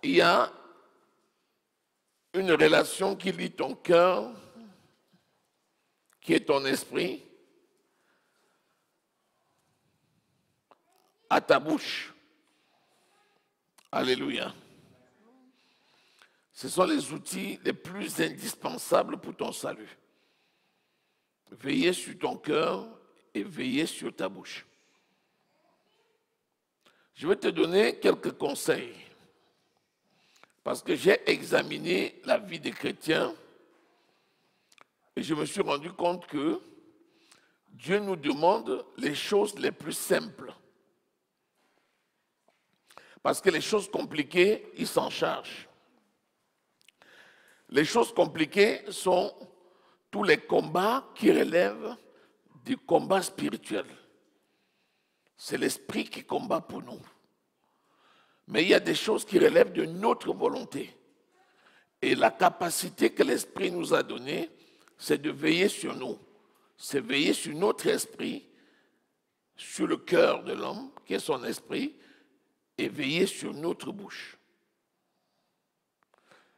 il y a une relation qui lie ton cœur, qui est ton esprit, à ta bouche. Alléluia. Ce sont les outils les plus indispensables pour ton salut. Veillez sur ton cœur et veillez sur ta bouche. Je vais te donner quelques conseils. Parce que j'ai examiné la vie des chrétiens et je me suis rendu compte que Dieu nous demande les choses les plus simples. Parce que les choses compliquées, il s'en charge. Les choses compliquées sont tous les combats qui relèvent du combat spirituel. C'est l'esprit qui combat pour nous. Mais il y a des choses qui relèvent de notre volonté. Et la capacité que l'esprit nous a donnée, c'est de veiller sur nous. C'est veiller sur notre esprit, sur le cœur de l'homme, qui est son esprit, et veiller sur notre bouche.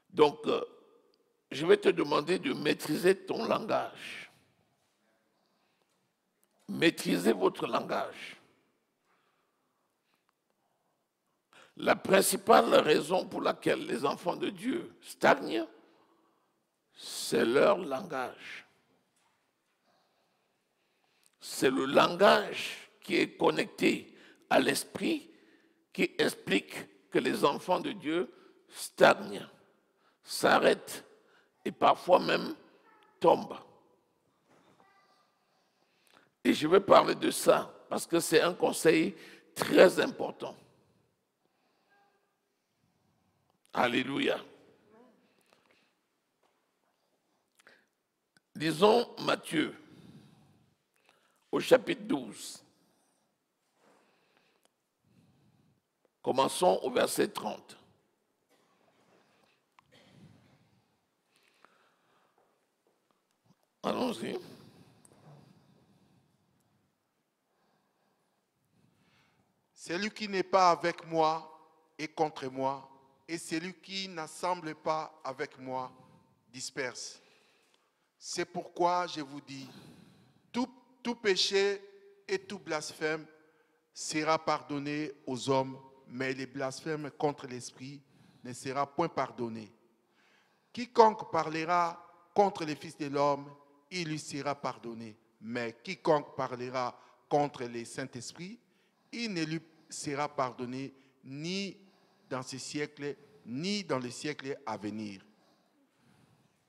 Donc, je vais te demander de maîtriser ton langage. Maîtrisez votre langage. La principale raison pour laquelle les enfants de Dieu stagnent, c'est leur langage. C'est le langage qui est connecté à l'esprit qui explique que les enfants de Dieu stagnent, s'arrêtent et parfois même tombent. Et je vais parler de ça parce que c'est un conseil très important. Alléluia. Lisons Matthieu au chapitre 12. Commençons au verset 30. Allons-y. Celui qui n'est pas avec moi est contre moi, et celui qui n'assemble pas avec moi disperse. C'est pourquoi je vous dis, tout péché et tout blasphème sera pardonné aux hommes, mais les blasphèmes contre l'Esprit ne sera point pardonné. Quiconque parlera contre les fils de l'homme, il lui sera pardonné. Mais quiconque parlera contre les Saint-Esprits, il ne lui sera pardonné ni dans ce siècle, ni dans le siècle à venir.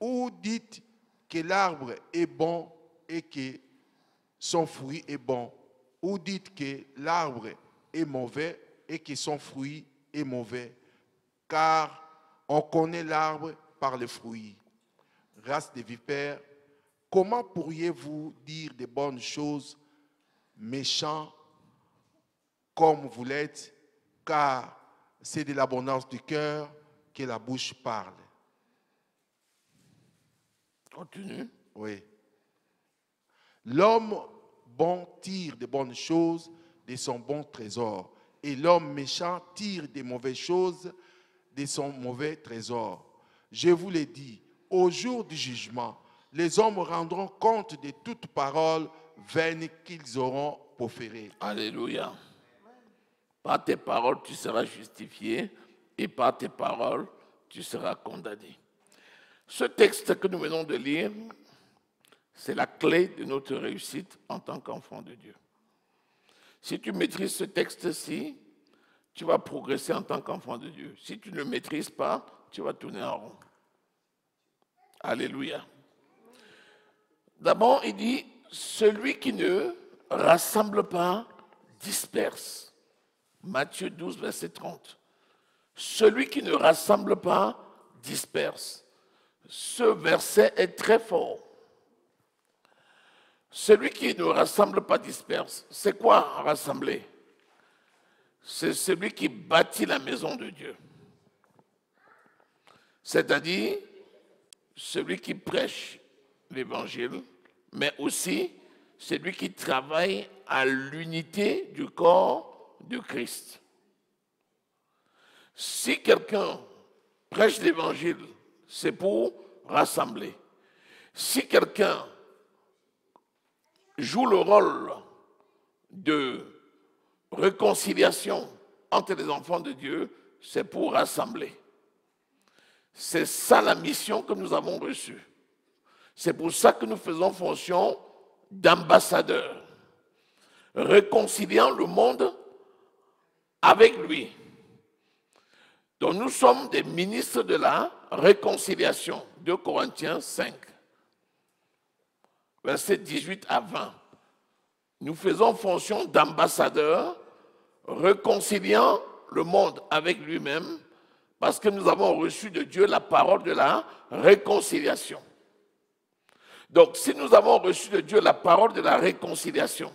Ou dites que l'arbre est bon et que son fruit est bon, ou dites que l'arbre est mauvais et que son fruit est mauvais, car on connaît l'arbre par le fruit. Race de vipères, comment pourriez-vous dire de bonnes choses, méchants comme vous l'êtes, car c'est de l'abondance du cœur que la bouche parle. Continue. Oui. L'homme bon tire de bonnes choses de son bon trésor, et l'homme méchant tire de mauvaises choses de son mauvais trésor. Je vous l'ai dit, au jour du jugement, les hommes rendront compte de toute parole vaine qu'ils auront proférée. Alléluia. Par tes paroles, tu seras justifié et par tes paroles, tu seras condamné. Ce texte que nous venons de lire, c'est la clé de notre réussite en tant qu'enfant de Dieu. Si tu maîtrises ce texte-ci, tu vas progresser en tant qu'enfant de Dieu. Si tu ne le maîtrises pas, tu vas tourner en rond. Alléluia. D'abord, il dit, celui qui ne rassemble pas disperse. Matthieu 12, verset 30. Celui qui ne rassemble pas disperse. Ce verset est très fort. Celui qui ne rassemble pas disperse. C'est quoi rassembler? C'est celui qui bâtit la maison de Dieu. C'est-à-dire celui qui prêche l'évangile, mais aussi celui qui travaille à l'unité du corps de Christ. Si quelqu'un prêche l'évangile, c'est pour rassembler. Si quelqu'un joue le rôle de réconciliation entre les enfants de Dieu, c'est pour rassembler. C'est ça la mission que nous avons reçue. C'est pour ça que nous faisons fonction d'ambassadeurs, réconciliant le monde avec lui. Donc nous sommes des ministres de la réconciliation. 2 Corinthiens 5, versets 18 à 20. Nous faisons fonction d'ambassadeurs, réconciliant le monde avec lui-même, parce que nous avons reçu de Dieu la parole de la réconciliation. Donc, si nous avons reçu de Dieu la parole de la réconciliation,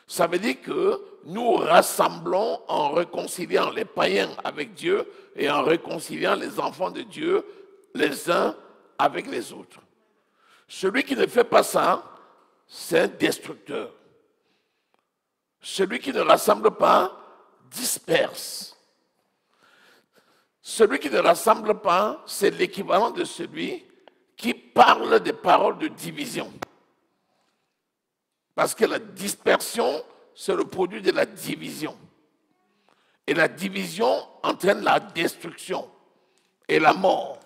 ça veut dire que nous rassemblons en réconciliant les païens avec Dieu et en réconciliant les enfants de Dieu les uns avec les autres. Celui qui ne fait pas ça, c'est un destructeur. Celui qui ne rassemble pas, disperse. Celui qui ne rassemble pas, c'est l'équivalent de celui qui parle des paroles de division. Parce que la dispersion, c'est le produit de la division. Et la division entraîne la destruction et la mort.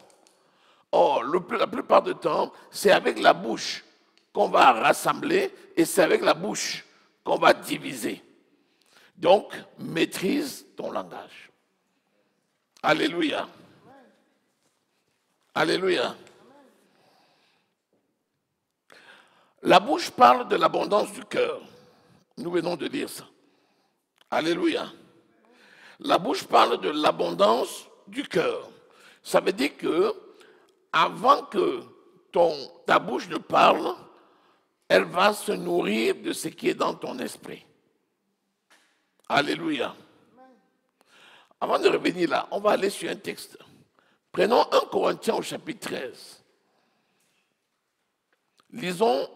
Or, la plupart du temps, c'est avec la bouche qu'on va rassembler et c'est avec la bouche qu'on va diviser. Donc, maîtrise ton langage. Alléluia. Alléluia. La bouche parle de l'abondance du cœur. Nous venons de lire ça. Alléluia. La bouche parle de l'abondance du cœur. Ça veut dire que avant que ta bouche ne parle, elle va se nourrir de ce qui est dans ton esprit. Alléluia. Avant de revenir là, on va aller sur un texte. Prenons 1 Corinthiens au chapitre 13. Lisons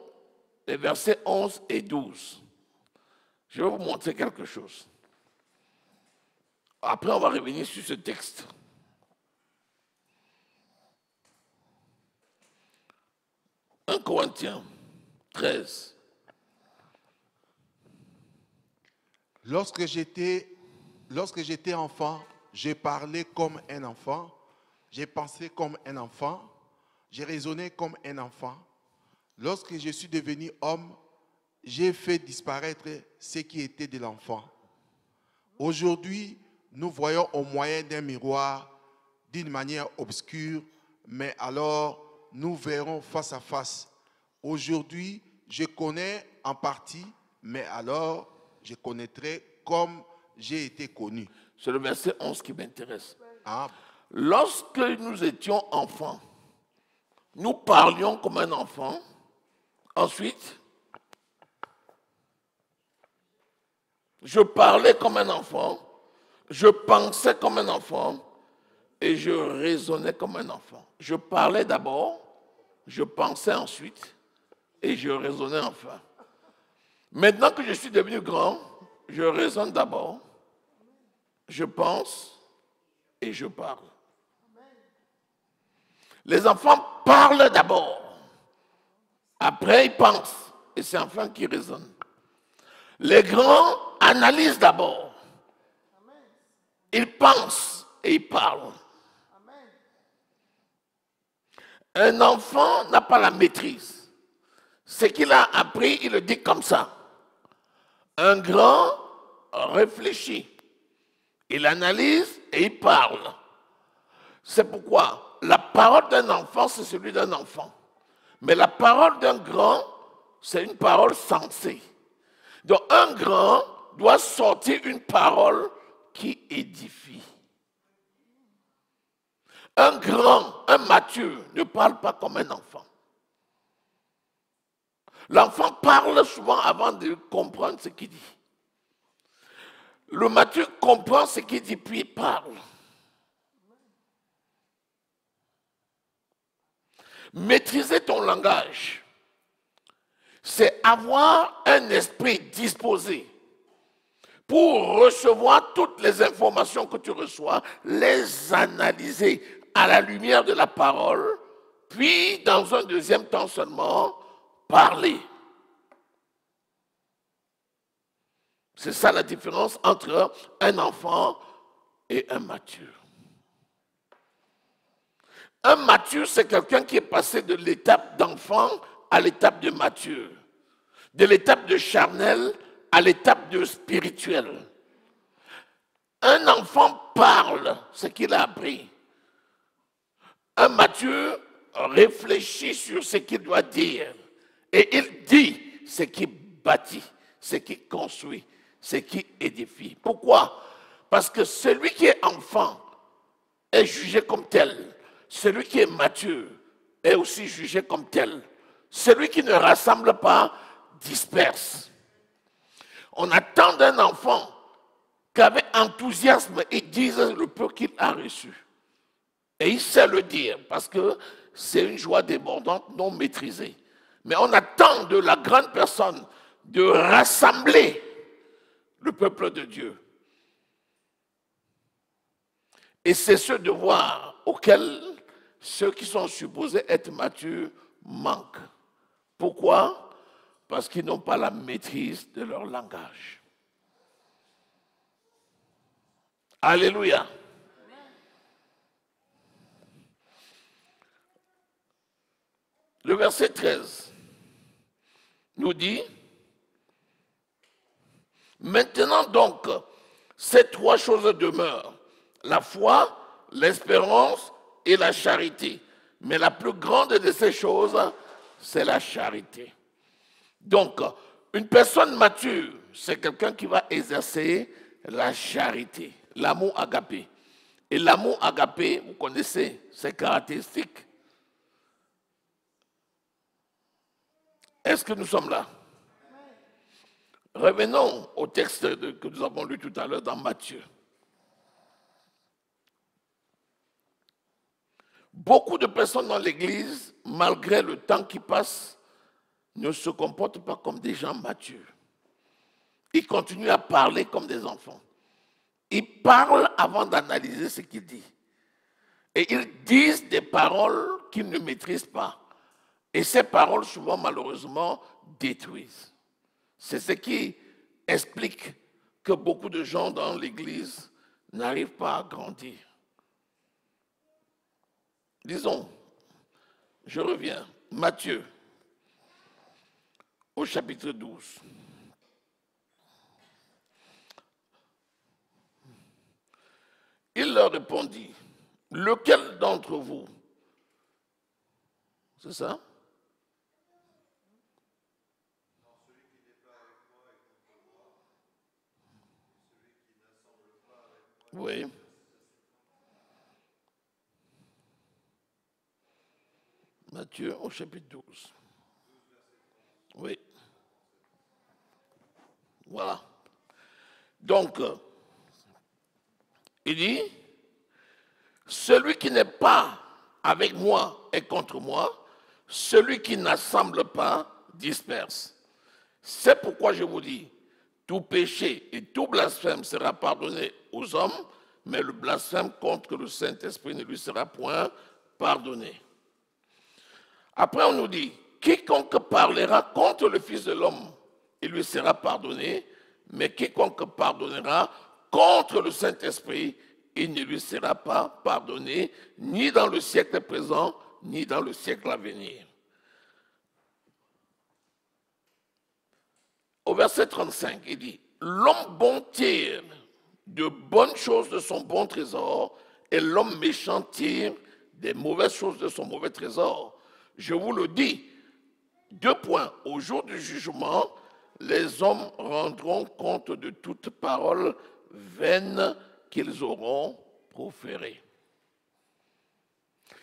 les versets 11 et 12. Je vais vous montrer quelque chose. Après, on va revenir sur ce texte. « 1 Corinthiens 13. Lorsque j'étais enfant, j'ai parlé comme un enfant, j'ai pensé comme un enfant, j'ai raisonné comme un enfant. Lorsque je suis devenu homme, j'ai fait disparaître ce qui était de l'enfant. Aujourd'hui, nous voyons au moyen d'un miroir d'une manière obscure, mais alors nous verrons face à face. Aujourd'hui, je connais en partie, mais alors je connaîtrai comme j'ai été connu. » C'est le verset 11 qui m'intéresse. Ah. Lorsque nous étions enfants, nous parlions comme un enfant. Ensuite, je parlais comme un enfant, je pensais comme un enfant et je raisonnais comme un enfant. Je parlais d'abord, je pensais ensuite et je raisonnais enfin. Maintenant que je suis devenu grand, je raisonne d'abord, je pense et je parle. Les enfants parlent d'abord, après ils pensent et c'est enfin qu'ils raisonnent. Les grands analysent d'abord, ils pensent et ils parlent. Un enfant n'a pas la maîtrise. Ce qu'il a appris, il le dit comme ça. Un grand réfléchit, il analyse et il parle. C'est pourquoi la parole d'un enfant, c'est celui d'un enfant. Mais la parole d'un grand, c'est une parole sensée. Donc un grand doit sortir une parole qui édifie. Un grand, un mature ne parle pas comme un enfant. L'enfant parle souvent avant de comprendre ce qu'il dit. Le mature comprend ce qu'il dit, puis il parle. Maîtriser ton langage, c'est avoir un esprit disposé pour recevoir toutes les informations que tu reçois, les analyser à la lumière de la parole, puis dans un deuxième temps seulement, parler. C'est ça la différence entre un enfant et un mature. Un mature, c'est quelqu'un qui est passé de l'étape d'enfant à l'étape de mature, de l'étape de charnel à l'étape de spirituel. Un enfant parle ce qu'il a appris. Un mature réfléchit sur ce qu'il doit dire et il dit ce qui bâtit, ce qui construit, ce qui édifie. Pourquoi? Parce que celui qui est enfant est jugé comme tel. Celui qui est mature est aussi jugé comme tel. Celui qui ne rassemble pas disperse. On attend d'un enfant qu'avec enthousiasme, il dise le peu qu'il a reçu. Et il sait le dire parce que c'est une joie débordante non maîtrisée. Mais on attend de la grande personne de rassembler le peuple de Dieu. Et c'est ce devoir auquel ceux qui sont supposés être matures manquent. Pourquoi? Parce qu'ils n'ont pas la maîtrise de leur langage. Alléluia. Le verset 13 nous dit, maintenant donc, ces trois choses demeurent, la foi, l'espérance et la charité. Mais la plus grande de ces choses, c'est la charité. Donc, une personne mature, c'est quelqu'un qui va exercer la charité, l'amour agapé. Et l'amour agapé, vous connaissez ses caractéristiques. Est-ce que nous sommes là? Revenons au texte que nous avons lu tout à l'heure dans Matthieu. Beaucoup de personnes dans l'Église, malgré le temps qui passe, ne se comportent pas comme des gens matures. Ils continuent à parler comme des enfants. Ils parlent avant d'analyser ce qu'ils disent. Et ils disent des paroles qu'ils ne maîtrisent pas. Et ces paroles, souvent, malheureusement, détruisent. C'est ce qui explique que beaucoup de gens dans l'Église n'arrivent pas à grandir. Disons, je reviens, Matthieu, au chapitre 12. Il leur répondit, lequel d'entre vous, c'est ça? Oui. Matthieu au chapitre 12. Oui. Voilà. Donc, il dit, celui qui n'est pas avec moi est contre moi, celui qui n'assemble pas disperse. C'est pourquoi je vous dis, tout péché et tout blasphème sera pardonné aux hommes, mais le blasphème contre le Saint-Esprit ne lui sera point pardonné. Après, on nous dit, quiconque parlera contre le Fils de l'homme, il lui sera pardonné, mais quiconque pardonnera contre le Saint-Esprit, il ne lui sera pas pardonné, ni dans le siècle présent, ni dans le siècle à venir. Au verset 35, il dit, l'homme bon tire de bonnes choses de son bon trésor, et l'homme méchant tire des mauvaises choses de son mauvais trésor. Je vous le dis, 2 points, au jour du jugement, les hommes rendront compte de toute parole vaine qu'ils auront proférée.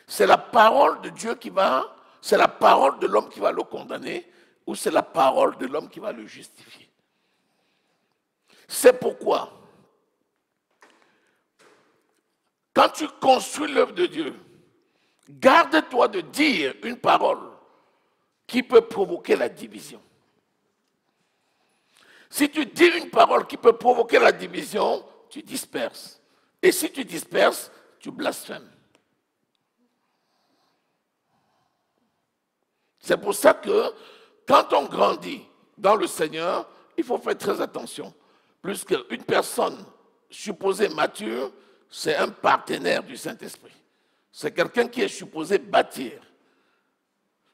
C'est la parole de Dieu qui va, c'est la parole de l'homme qui va le condamner, ou c'est la parole de l'homme qui va le justifier. C'est pourquoi, quand tu construis l'œuvre de Dieu, garde-toi de dire une parole qui peut provoquer la division. Si tu dis une parole qui peut provoquer la division, tu disperses. Et si tu disperses, tu blasphèmes. C'est pour ça que quand on grandit dans le Seigneur, il faut faire très attention. Plus qu'une personne supposée mature, c'est un partenaire du Saint-Esprit. C'est quelqu'un qui est supposé bâtir.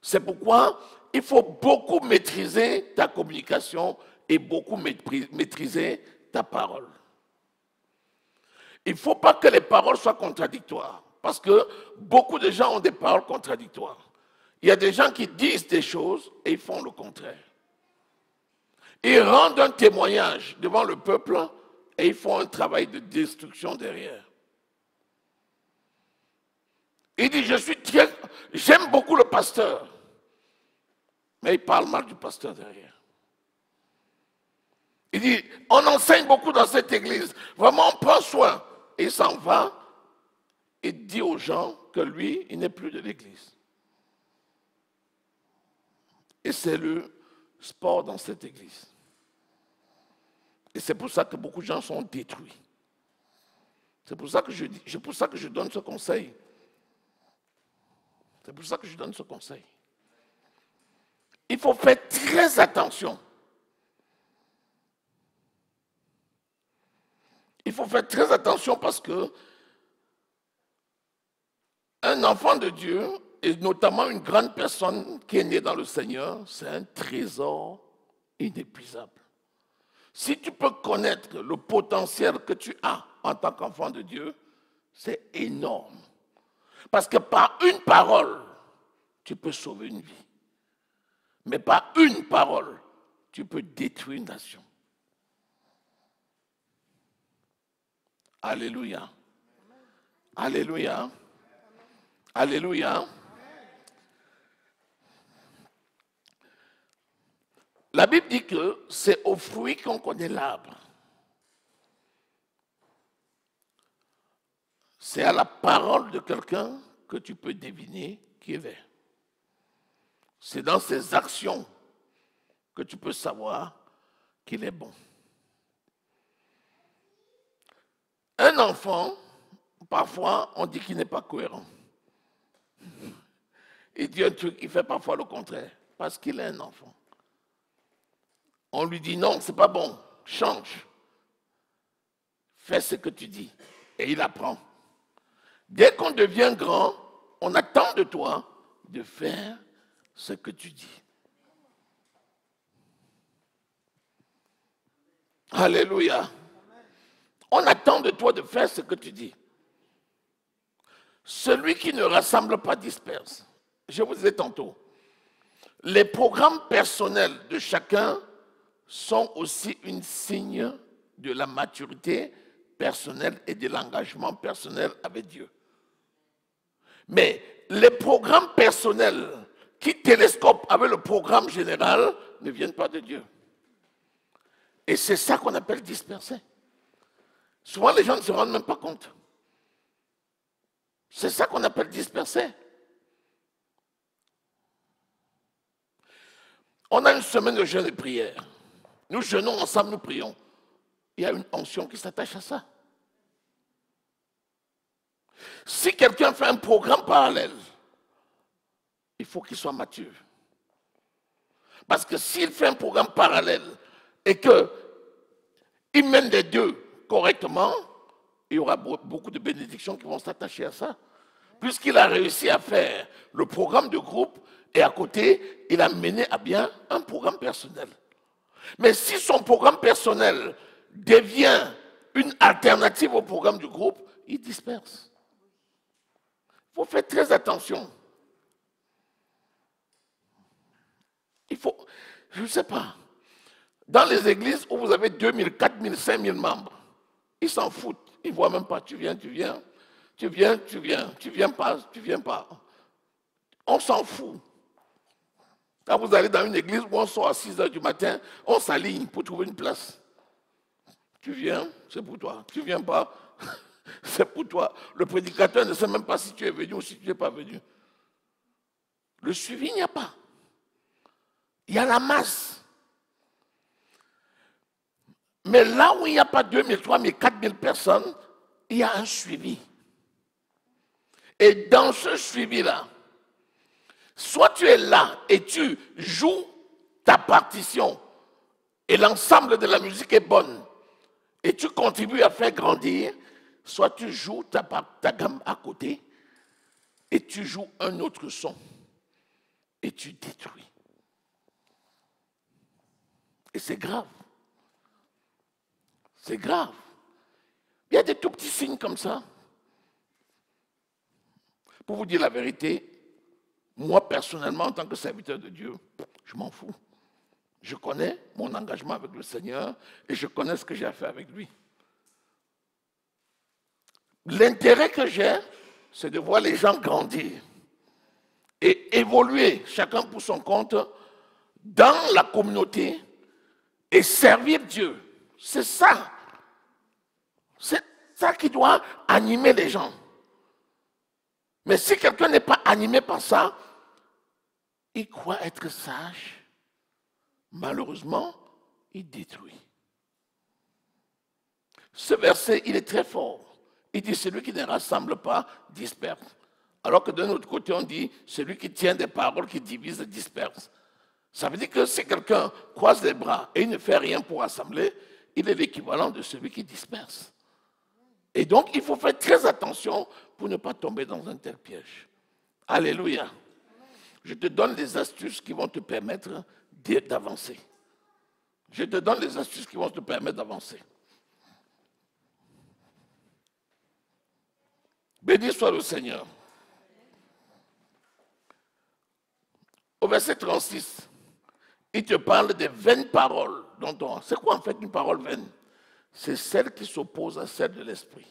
C'est pourquoi il faut beaucoup maîtriser ta communication et beaucoup maîtriser ta parole. Il ne faut pas que les paroles soient contradictoires, parce que beaucoup de gens ont des paroles contradictoires. Il y a des gens qui disent des choses et ils font le contraire. Ils rendent un témoignage devant le peuple et ils font un travail de destruction derrière. Il dit, j'aime beaucoup le pasteur, mais il parle mal du pasteur derrière. Il dit, on enseigne beaucoup dans cette église, vraiment on prend soin. Et il s'en va et dit aux gens que lui, il n'est plus de l'église. Et c'est le sport dans cette église. Et c'est pour ça que beaucoup de gens sont détruits. C'est pour ça que je donne ce conseil. C'est pour ça que je donne ce conseil. Il faut faire très attention. Il faut faire très attention parce que un enfant de Dieu, et notamment une grande personne qui est née dans le Seigneur, c'est un trésor inépuisable. Si tu peux connaître le potentiel que tu as en tant qu'enfant de Dieu, c'est énorme. Parce que par une parole, tu peux sauver une vie. Mais par une parole, tu peux détruire une nation. Alléluia. Alléluia. Alléluia. La Bible dit que c'est au fruit qu'on connaît l'arbre. C'est à la parole de quelqu'un que tu peux deviner qui il est. C'est dans ses actions que tu peux savoir qu'il est bon. Un enfant, parfois, on dit qu'il n'est pas cohérent. Il dit un truc, il fait parfois le contraire, parce qu'il est un enfant. On lui dit non, c'est pas bon, change. Fais ce que tu dis. Et il apprend. Dès qu'on devient grand, on attend de toi de faire ce que tu dis. Alléluia. On attend de toi de faire ce que tu dis. Celui qui ne rassemble pas disperse. Je vous disais tantôt, les programmes personnels de chacun sont aussi un signe de la maturité personnelle et de l'engagement personnel avec Dieu. Mais les programmes personnels qui télescopent avec le programme général ne viennent pas de Dieu. Et c'est ça qu'on appelle disperser. Souvent, les gens ne se rendent même pas compte. C'est ça qu'on appelle disperser. On a une semaine de jeûne et prière. Nous jeûnons ensemble, nous prions. Il y a une onction qui s'attache à ça. Si quelqu'un fait un programme parallèle, il faut qu'il soit mature. Parce que s'il fait un programme parallèle et qu'il mène les deux correctement, il y aura beaucoup de bénédictions qui vont s'attacher à ça. Puisqu'il a réussi à faire le programme de groupe et à côté, il a mené à bien un programme personnel. Mais si son programme personnel devient une alternative au programme du groupe, il disperse. Il faut faire très attention. Il faut, je ne sais pas, dans les églises où vous avez 2000, 4000, 5000 membres, ils s'en foutent. Ils ne voient même pas, tu viens pas. On s'en fout. Quand vous allez dans une église où on sort à 6 heures du matin, on s'aligne pour trouver une place. Tu viens, c'est pour toi. Tu ne viens pas, c'est pour toi. Le prédicateur ne sait même pas si tu es venu ou si tu n'es pas venu. Le suivi, il n'y a pas. Il y a la masse. Mais là où il n'y a pas 2000, 3000, 4000 personnes, il y a un suivi. Et dans ce suivi-là, soit tu es là et tu joues ta partition et l'ensemble de la musique est bonne et tu contribues à faire grandir, soit tu joues ta gamme à côté et tu joues un autre son et tu détruis. Et c'est grave. C'est grave. Il y a des tout petits signes comme ça. Pour vous dire la vérité, moi personnellement, en tant que serviteur de Dieu, je m'en fous. Je connais mon engagement avec le Seigneur et je connais ce que j'ai à faire avec lui. L'intérêt que j'ai, c'est de voir les gens grandir et évoluer, chacun pour son compte, dans la communauté et servir Dieu. C'est ça. C'est ça qui doit animer les gens. Mais si quelqu'un n'est pas animé par ça, il croit être sage. Malheureusement, il détruit. Ce verset, il est très fort. Il dit, celui qui ne rassemble pas, disperse. Alors que d'un autre côté, on dit, celui qui tient des paroles qui divisent, disperse. Ça veut dire que si quelqu'un croise les bras et il ne fait rien pour rassembler, il est l'équivalent de celui qui disperse. Et donc, il faut faire très attention pour ne pas tomber dans un tel piège. Alléluia. Je te donne des astuces qui vont te permettre d'avancer. Je te donne des astuces qui vont te permettre d'avancer. Béni soit le Seigneur. Au verset 36, il te parle des vaines paroles. C'est quoi en fait une parole vaine? C'est celle qui s'oppose à celle de l'Esprit.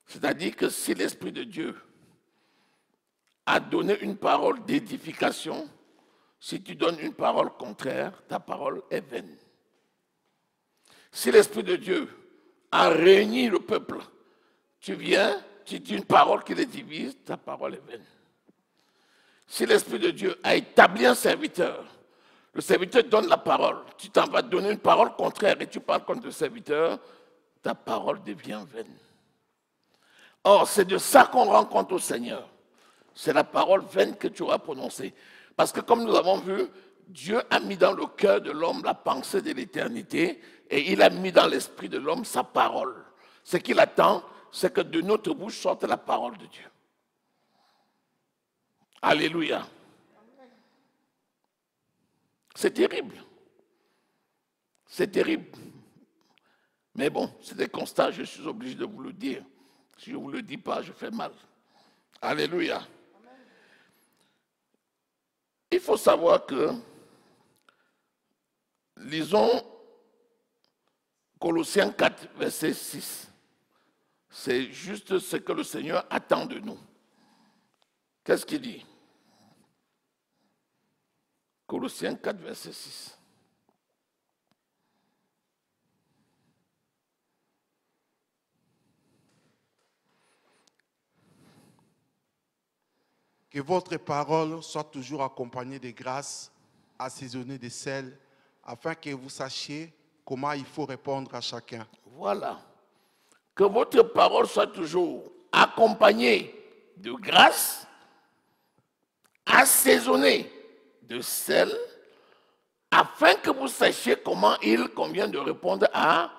C'est-à-dire que si l'Esprit de Dieu a donné une parole d'édification, si tu donnes une parole contraire, ta parole est vaine. Si l'Esprit de Dieu a réuni le peuple, tu viens, tu dis une parole qui les divise, ta parole est vaine. Si l'Esprit de Dieu a établi un serviteur, le serviteur donne la parole, tu t'en vas donner une parole contraire et tu parles contre le serviteur, ta parole devient vaine. Or, c'est de ça qu'on rend compte au Seigneur. C'est la parole vaine que tu auras prononcée. Parce que comme nous avons vu, Dieu a mis dans le cœur de l'homme la pensée de l'éternité et il a mis dans l'esprit de l'homme sa parole. Ce qu'il attend, c'est que de notre bouche sorte la parole de Dieu. Alléluia. C'est terrible. C'est terrible. Mais bon, c'est des constats, je suis obligé de vous le dire. Si je ne vous le dis pas, je fais mal. Alléluia. Il faut savoir que, lisons Colossiens 4, verset 6. C'est juste ce que le Seigneur attend de nous. Qu'est-ce qu'il dit? Colossiens 4, verset 6. Que votre parole soit toujours accompagnée de grâce, assaisonnée de sel, afin que vous sachiez comment il faut répondre à chacun. Voilà. Que votre parole soit toujours accompagnée de grâce, assaisonnée de sel, afin que vous sachiez comment il convient de répondre à...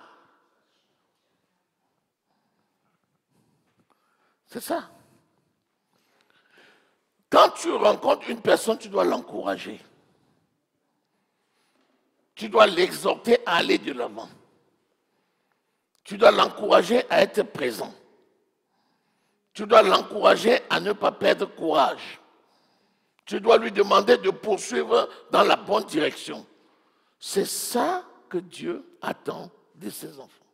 C'est ça. Quand tu rencontres une personne, tu dois l'encourager. Tu dois l'exhorter à aller de l'avant. Tu dois l'encourager à être présent. Tu dois l'encourager à ne pas perdre courage. Tu dois lui demander de poursuivre dans la bonne direction. C'est ça que Dieu attend de ses enfants.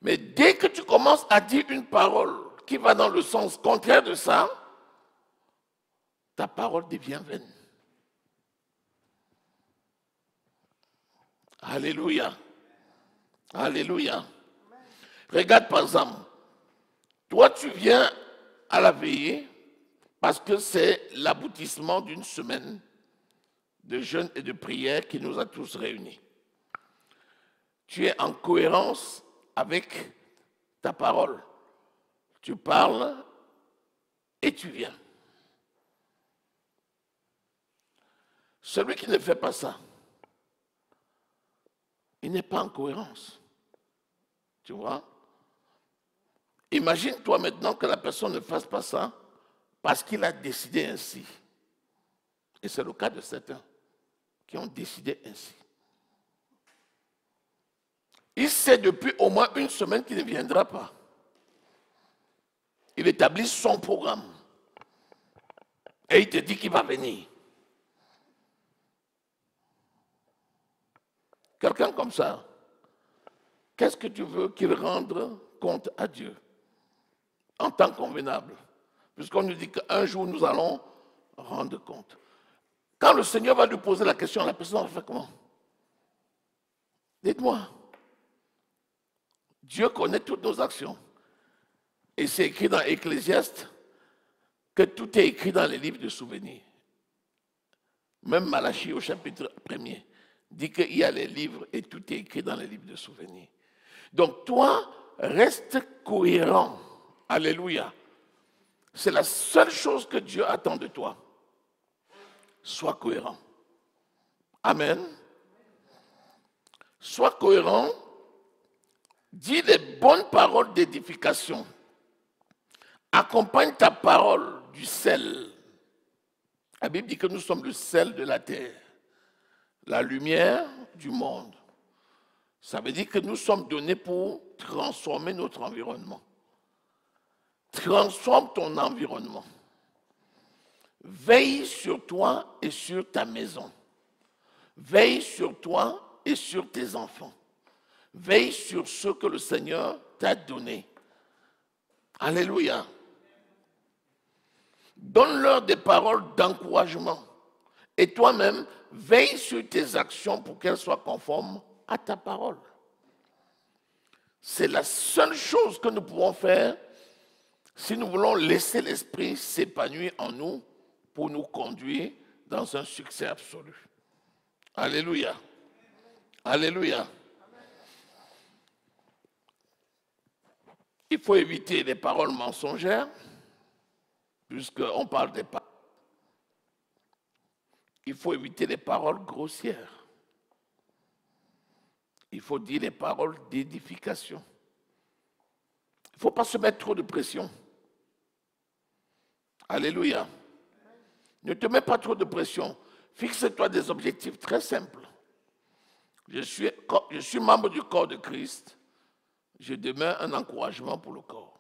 Mais dès que tu commences à dire une parole qui va dans le sens contraire de ça, ta parole devient vaine. Alléluia. Alléluia. Regarde par exemple, toi tu viens à la veillée parce que c'est l'aboutissement d'une semaine de jeûne et de prière qui nous a tous réunis. Tu es en cohérence avec ta parole. Tu parles et tu viens. Celui qui ne fait pas ça, il n'est pas en cohérence. Tu vois? Imagine-toi maintenant que la personne ne fasse pas ça parce qu'il a décidé ainsi. Et c'est le cas de certains qui ont décidé ainsi. Il sait depuis au moins une semaine qu'il ne viendra pas. Il établit son programme. Et il te dit qu'il va venir. Quelqu'un comme ça, qu'est-ce que tu veux qu'il rende compte à Dieu en temps convenable? Puisqu'on nous dit qu'un jour nous allons rendre compte. Quand le Seigneur va lui poser la question, la personne va faire comment? Dites-moi. Dieu connaît toutes nos actions. Et c'est écrit dans Ecclésiaste que tout est écrit dans les livres de souvenirs. Même Malachie au chapitre 1er dit qu'il y a les livres et tout est écrit dans les livres de souvenirs. Donc toi, reste cohérent. Alléluia. C'est la seule chose que Dieu attend de toi. Sois cohérent. Amen. Sois cohérent. Dis les bonnes paroles d'édification. Accompagne ta parole du sel. La Bible dit que nous sommes le sel de la terre, la lumière du monde. Ça veut dire que nous sommes donnés pour transformer notre environnement. Transforme ton environnement. Veille sur toi et sur ta maison. Veille sur toi et sur tes enfants. Veille sur ce que le Seigneur t'a donné. Alléluia. Donne-leur des paroles d'encouragement. Et toi-même, veille sur tes actions pour qu'elles soient conformes à ta parole. C'est la seule chose que nous pouvons faire si nous voulons laisser l'Esprit s'épanouir en nous pour nous conduire dans un succès absolu. Alléluia. Alléluia. Il faut éviter les paroles mensongères, puisqu'on parle des paroles. Il faut éviter les paroles grossières. Il faut dire les paroles d'édification. Il ne faut pas se mettre trop de pression. Alléluia. Ne te mets pas trop de pression. Fixe-toi des objectifs très simples. Je suis membre du corps de Christ. Je demeure un encouragement pour le corps.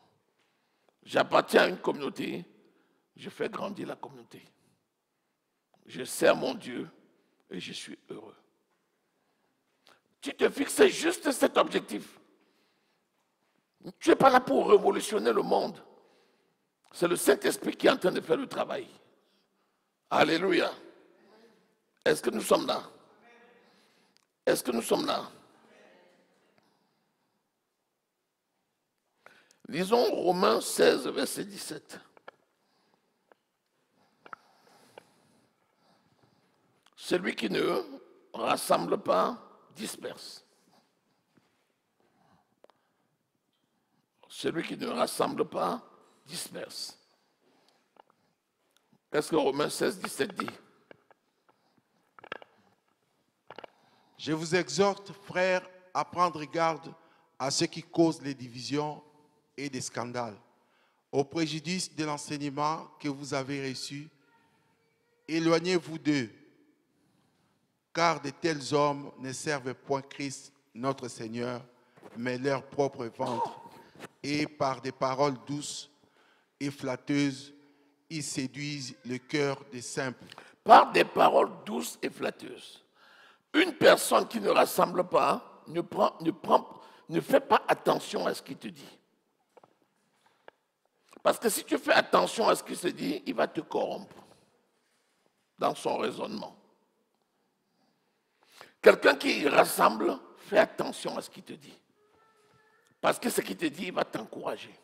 J'appartiens à une communauté. Je fais grandir la communauté. Je sers mon Dieu et je suis heureux. Tu te fixes juste cet objectif. Tu n'es pas là pour révolutionner le monde. C'est le Saint-Esprit qui est en train de faire le travail. Alléluia. Est-ce que nous sommes là? Est-ce que nous sommes là? Lisons Romains 16, verset 17. Celui qui ne rassemble pas, disperse. Celui qui ne rassemble pas, disperse. Qu'est-ce que Romains 16, 17 dit? Je vous exhorte, frères, à prendre garde à ceux qui causent les divisions et des scandales, au préjudice de l'enseignement que vous avez reçu. Éloignez-vous d'eux, car de tels hommes ne servent point Christ, notre Seigneur, mais leur propre ventre. Et par des paroles douces et flatteuses, ils séduisent le cœur des simples. Par des paroles douces et flatteuses. Une personne qui ne rassemble pas ne fait pas attention à ce qu'il te dit. Parce que si tu fais attention à ce qu'il se dit, il va te corrompre dans son raisonnement. Quelqu'un qui rassemble, fais attention à ce qu'il te dit. Parce que ce qu'il te dit, il va t'encourager.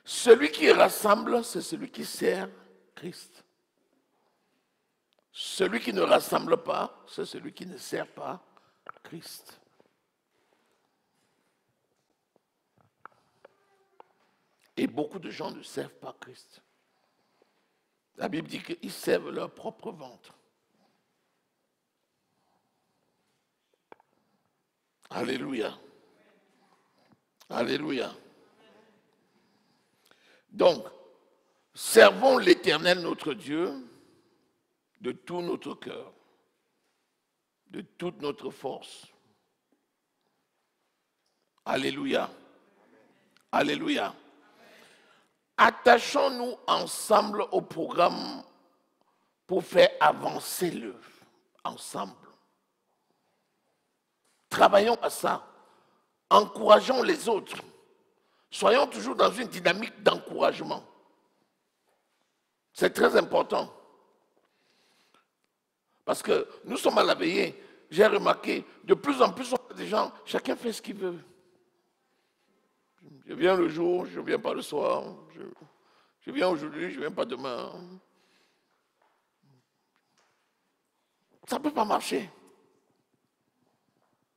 Celui qui rassemble, c'est celui qui sert Christ. Celui qui ne rassemble pas, c'est celui qui ne sert pas Christ. Et beaucoup de gens ne servent pas Christ. La Bible dit qu'ils servent leur propre ventre. Alléluia. Alléluia. Donc, servons l'Éternel notre Dieu de tout notre cœur, de toute notre force. Alléluia. Alléluia. Attachons-nous ensemble au programme pour faire avancer l'œuvre, ensemble. Travaillons à ça. Encourageons les autres. Soyons toujours dans une dynamique d'encouragement. C'est très important. Parce que nous sommes à la veillée. J'ai remarqué, de plus en plus, on a des gens, chacun fait ce qu'il veut. Je viens le jour, je ne viens pas le soir. Je viens aujourd'hui, je ne viens pas demain. Ça ne peut pas marcher.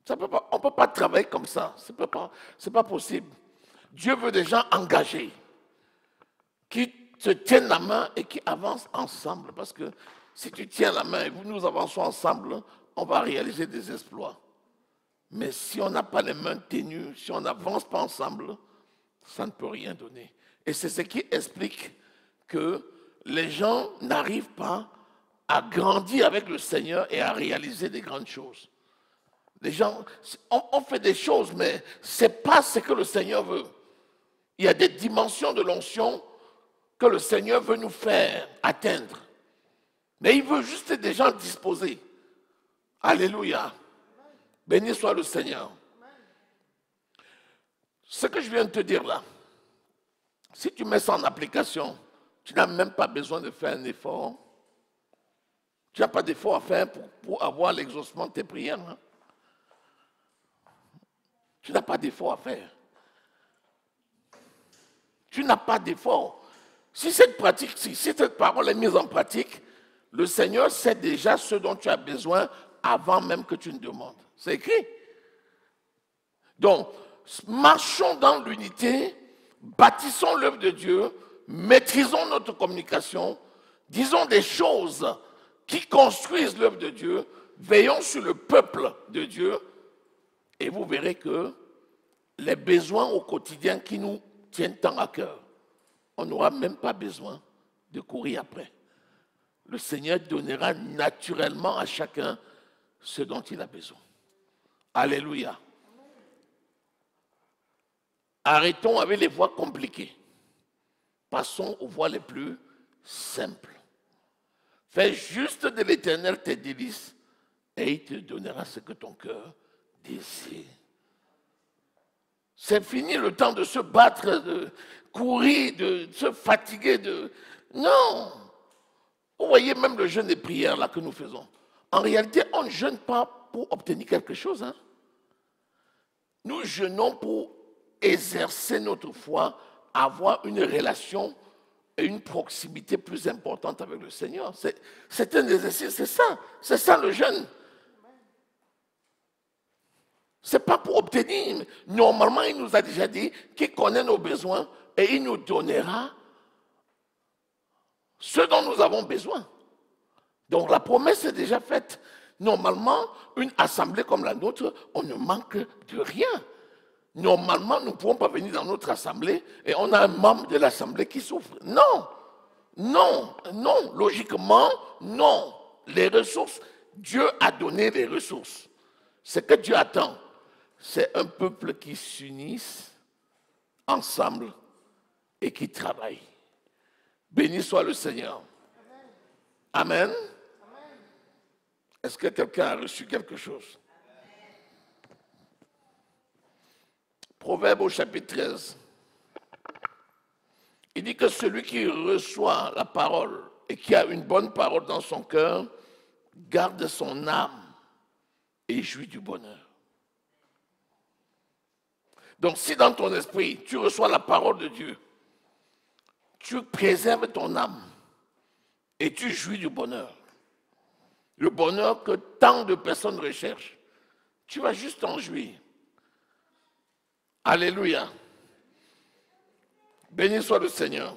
On ne peut pas travailler comme ça. Ce n'est pas possible. Dieu veut des gens engagés, qui se tiennent la main et qui avancent ensemble. Parce que si tu tiens la main et nous avançons ensemble, on va réaliser des exploits. Mais si on n'a pas les mains tenues, si on n'avance pas ensemble, ça ne peut rien donner. Et c'est ce qui explique que les gens n'arrivent pas à grandir avec le Seigneur et à réaliser des grandes choses. Les gens, on fait des choses, mais ce n'est pas ce que le Seigneur veut. Il y a des dimensions de l'onction que le Seigneur veut nous faire atteindre. Mais il veut juste des gens disposés. Alléluia. Béni soit le Seigneur. Ce que je viens de te dire là, si tu mets ça en application, tu n'as même pas besoin de faire un effort. Tu n'as pas d'effort à faire pour avoir l'exaucement de tes prières. Hein? Tu n'as pas d'effort à faire. Tu n'as pas d'effort. Si cette parole est mise en pratique, le Seigneur sait déjà ce dont tu as besoin avant même que tu ne demandes. C'est écrit. Donc, marchons dans l'unité, bâtissons l'œuvre de Dieu, maîtrisons notre communication, disons des choses qui construisent l'œuvre de Dieu, veillons sur le peuple de Dieu, et vous verrez que les besoins au quotidien qui nous tiennent tant à cœur, on n'aura même pas besoin de courir après. Le Seigneur donnera naturellement à chacun ce dont il a besoin. Alléluia. Arrêtons avec les voies compliquées. Passons aux voies les plus simples. Fais juste de l'Éternel tes délices et il te donnera ce que ton cœur désire. C'est fini le temps de se battre, de courir, de se fatiguer. Non. Vous voyez même le jeûne des prières là que nous faisons. En réalité, on ne jeûne pas pour obtenir quelque chose. Hein. Nous jeûnons pour exercer notre foi, avoir une relation et une proximité plus importante avec le Seigneur. C'est un exercice, c'est ça le jeûne. Ce n'est pas pour obtenir. Normalement, il nous a déjà dit qu'il connaît nos besoins et il nous donnera ce dont nous avons besoin. Donc la promesse est déjà faite. Normalement, une assemblée comme la nôtre, on ne manque de rien. Normalement, nous ne pouvons pas venir dans notre assemblée et on a un membre de l'assemblée qui souffre. Non, non, non, logiquement, non. Les ressources, Dieu a donné les ressources. Ce que Dieu attend, c'est un peuple qui s'unisse ensemble et qui travaille. Béni soit le Seigneur. Amen. Est-ce que quelqu'un a reçu quelque chose? Proverbe au chapitre 13. Il dit que celui qui reçoit la parole et qui a une bonne parole dans son cœur garde son âme et jouit du bonheur. Donc si dans ton esprit, tu reçois la parole de Dieu, tu préserves ton âme et tu jouis du bonheur. le bonheur que tant de personnes recherchent. Tu vas juste en jouir. Alléluia. Béni soit le Seigneur.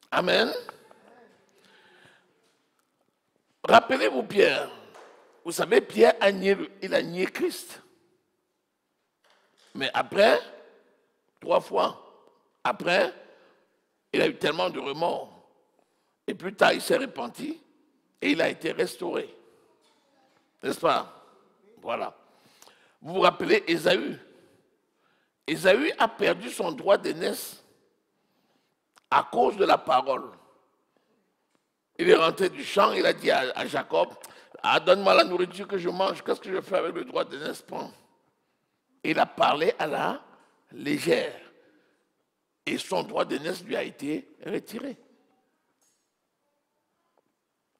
Amen. Rappelez-vous Pierre. Vous savez, Pierre il a nié Christ. Mais après, 3 fois, après, il a eu tellement de remords. Et plus tard, il s'est repenti et il a été restauré. N'est-ce pas? Voilà. Vous vous rappelez Ésaü? Ésaü a perdu son droit d'aînesse à cause de la parole. Il est rentré du champ, il a dit à Jacob, ah, donne-moi la nourriture que je mange, qu'est-ce que je fais avec le droit d'aînesse? Il a parlé à la légère. Et son droit d'aînesse lui a été retiré.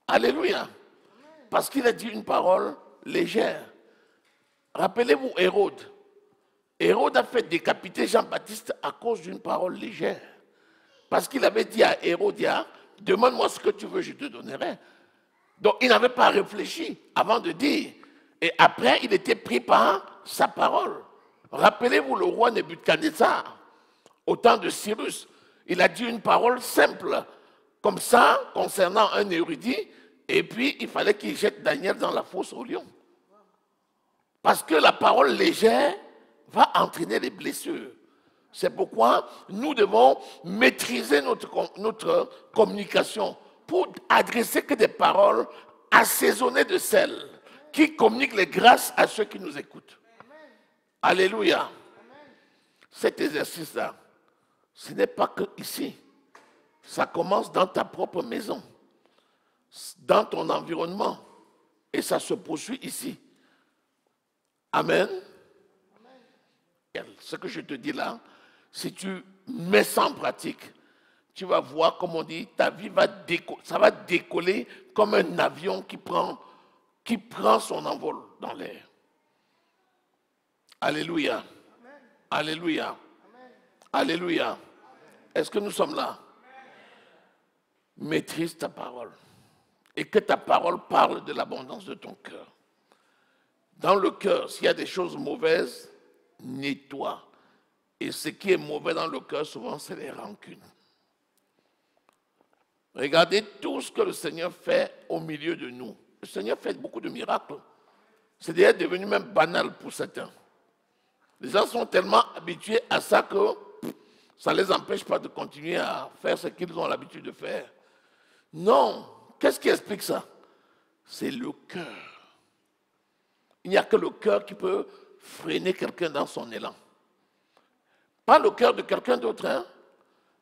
Alléluia. Parce qu'il a dit une parole légère. Rappelez-vous Hérode. Hérode a fait décapiter Jean-Baptiste à cause d'une parole légère. Parce qu'il avait dit à Hérodia, demande-moi ce que tu veux, je te donnerai. Donc il n'avait pas réfléchi avant de dire. Et après, il était pris par sa parole. Rappelez-vous le roi Nebuchadnezzar, au temps de Cyrus. Il a dit une parole simple, comme ça, concernant un érudit, et puis il fallait qu'il jette Daniel dans la fosse aux lions. Parce que la parole légère va entraîner les blessures. C'est pourquoi nous devons maîtriser notre communication pour adresser que des paroles assaisonnées de sel qui communiquent les grâces à ceux qui nous écoutent. Alléluia. Cet exercice-là, ce n'est pas que ici. Ça commence dans ta propre maison, dans ton environnement, et ça se poursuit ici. Amen. Ce que je te dis là, si tu mets ça en pratique, tu vas voir, comme on dit, ta vie va décoller, ça va décoller comme un avion qui prend son envol dans l'air. Alléluia. Amen. Alléluia. Amen. Alléluia. Est-ce que nous sommes là? Amen. Maîtrise ta parole. Et que ta parole parle de l'abondance de ton cœur. Dans le cœur, s'il y a des choses mauvaises, nettoie. Et ce qui est mauvais dans le cœur, souvent, c'est les rancunes. Regardez tout ce que le Seigneur fait au milieu de nous. Le Seigneur fait beaucoup de miracles. C'est déjà devenu même banal pour certains. Les gens sont tellement habitués à ça que ça ne les empêche pas de continuer à faire ce qu'ils ont l'habitude de faire. Non. Qu'est-ce qui explique ça? C'est le cœur. Il n'y a que le cœur qui peut freiner quelqu'un dans son élan. Pas le cœur de quelqu'un d'autre. Hein?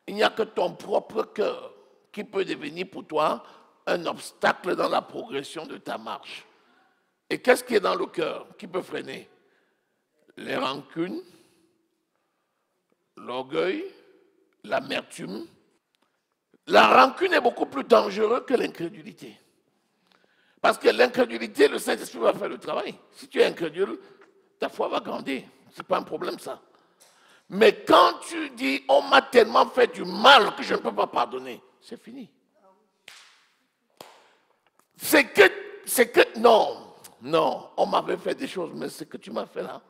Il n'y a que ton propre cœur qui peut devenir pour toi un obstacle dans la progression de ta marche. Et qu'est-ce qui est dans le cœur qui peut freiner? Les rancunes, l'orgueil, l'amertume. La rancune est beaucoup plus dangereuse que l'incrédulité. Parce que l'incrédulité, le Saint-Esprit va faire le travail. Si tu es incrédule, ta foi va grandir. Ce n'est pas un problème ça. Mais quand tu dis, on m'a tellement fait du mal que je ne peux pas pardonner, c'est fini. C'est que, non, on m'avait fait des choses, mais ce que tu m'as fait là,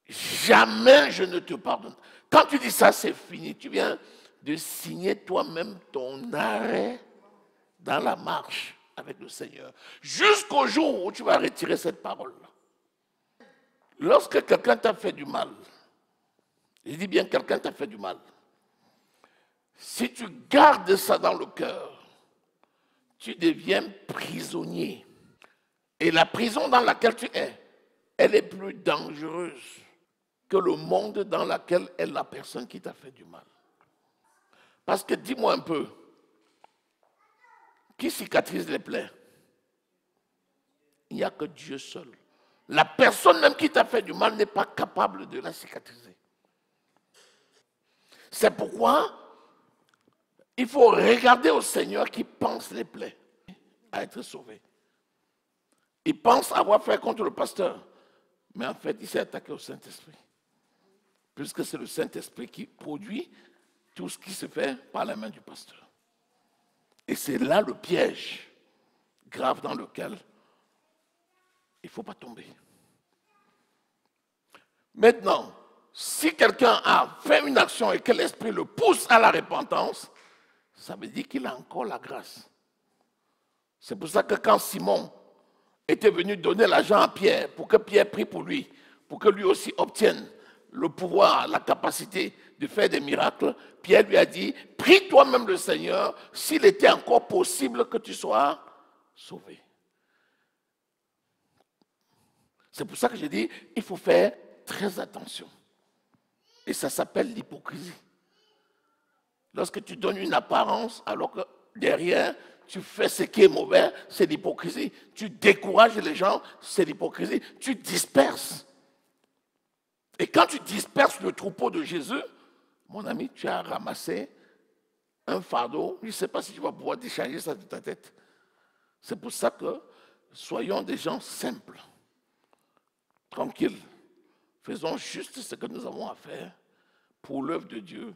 jamais je ne te pardonne. Quand tu dis ça, c'est fini. Tu viens de signer toi-même ton arrêt dans la marche avec le Seigneur. Jusqu'au jour où tu vas retirer cette parole-là. Lorsque quelqu'un t'a fait du mal, je dis bien quelqu'un t'a fait du mal, si tu gardes ça dans le cœur, tu deviens prisonnier. Et la prison dans laquelle tu es, elle est plus dangereuse que le monde dans lequel est la personne qui t'a fait du mal. Parce que dis-moi un peu, qui cicatrise les plaies? Il n'y a que Dieu seul. La personne même qui t'a fait du mal n'est pas capable de la cicatriser. C'est pourquoi il faut regarder au Seigneur qui pense les plaies à être sauvé. Il pense avoir fait contre le pasteur, mais en fait, il s'est attaqué au Saint-Esprit. Puisque c'est le Saint-Esprit qui produit tout ce qui se fait par la main du pasteur. Et c'est là le piège grave dans lequel il ne faut pas tomber. Maintenant, si quelqu'un a fait une action et que l'Esprit le pousse à la repentance, ça veut dire qu'il a encore la grâce. C'est pour ça que quand Simon était venu donner l'argent à Pierre, pour que Pierre prie pour lui, pour que lui aussi obtienne le pouvoir, la capacité de faire des miracles, Pierre lui a dit, prie toi-même le Seigneur s'il était encore possible que tu sois sauvé. C'est pour ça que je dis, il faut faire très attention. Et ça s'appelle l'hypocrisie. Lorsque tu donnes une apparence, alors que derrière, tu fais ce qui est mauvais, c'est l'hypocrisie. Tu décourages les gens, c'est l'hypocrisie. Tu disperses. Et quand tu disperses le troupeau de Jésus, mon ami, tu as ramassé un fardeau. Je ne sais pas si tu vas pouvoir décharger ça de ta tête. C'est pour ça que soyons des gens simples, tranquilles. Faisons juste ce que nous avons à faire pour l'œuvre de Dieu.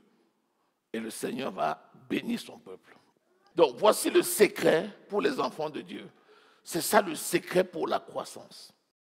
Et le Seigneur va bénir son peuple. Donc voici le secret pour les enfants de Dieu. C'est ça le secret pour la croissance.